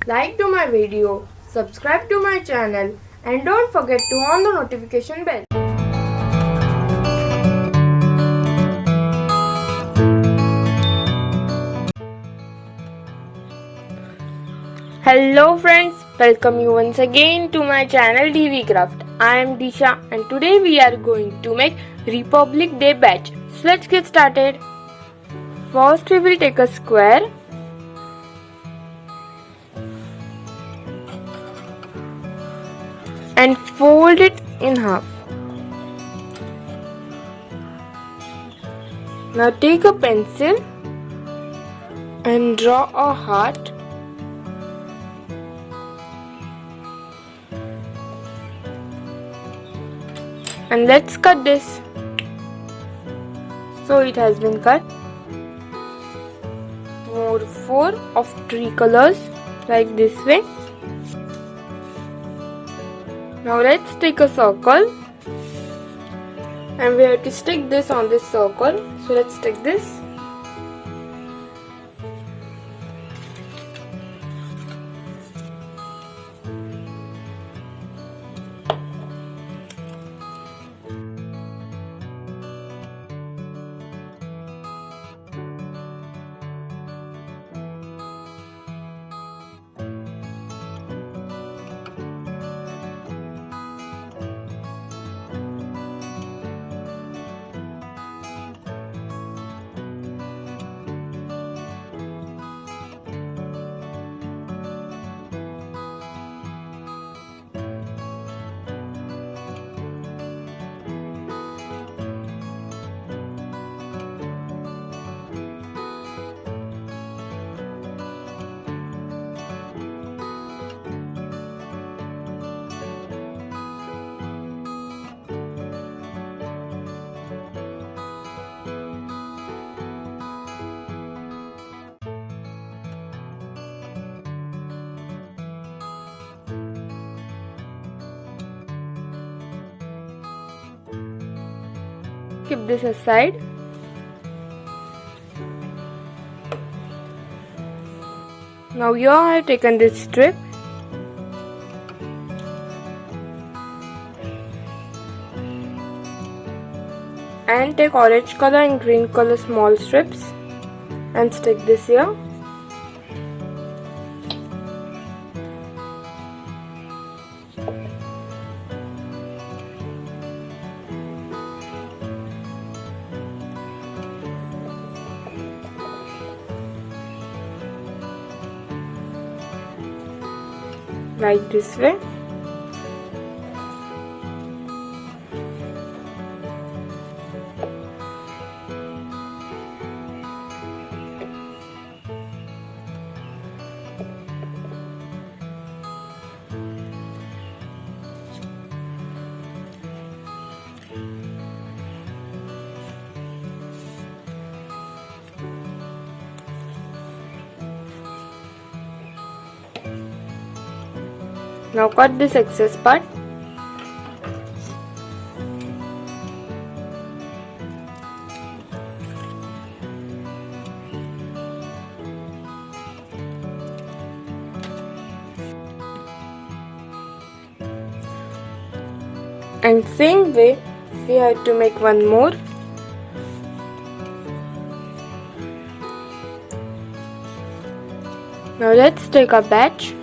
like to my video, subscribe to my channel and don't forget to on the notification bell. Hello friends, welcome you once again to my channel DV Craft. I am Disha and today we are going to make Republic Day badge. So let's get started. First we will take a square and fold it in half. Now take a pencil and draw a heart. And let's cut this. So it has been cut. More 4 of tricolors like this way. Now let's take a circle and we have to stick this on this circle. So let's stick this. Keep this aside. Now here I have taken this strip and take orange color and green color small strips and stick this here. Like this way. Now cut this excess part. And same way we have to make one more. Now let's take a batch.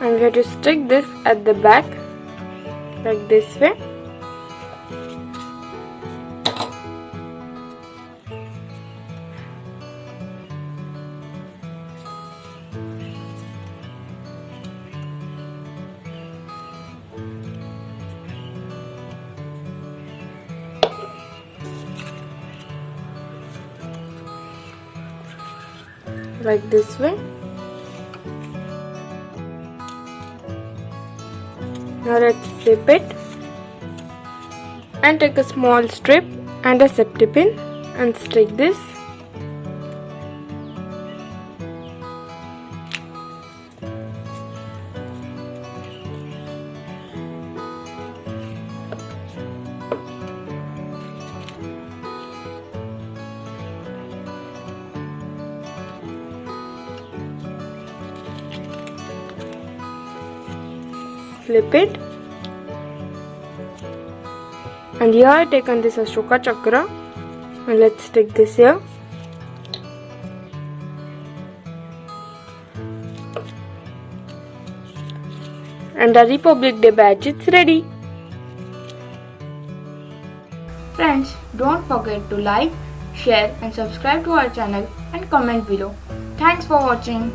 And we have to stick this at the back like this way. Like this way. Now let's flip it and take a small strip and a safety pin and stick this. flip it. And here I taken this Ashoka Chakra. And let's stick this here. And the Republic Day badge is ready. Friends, don't forget to like, share and subscribe to our channel and comment below. Thanks for watching.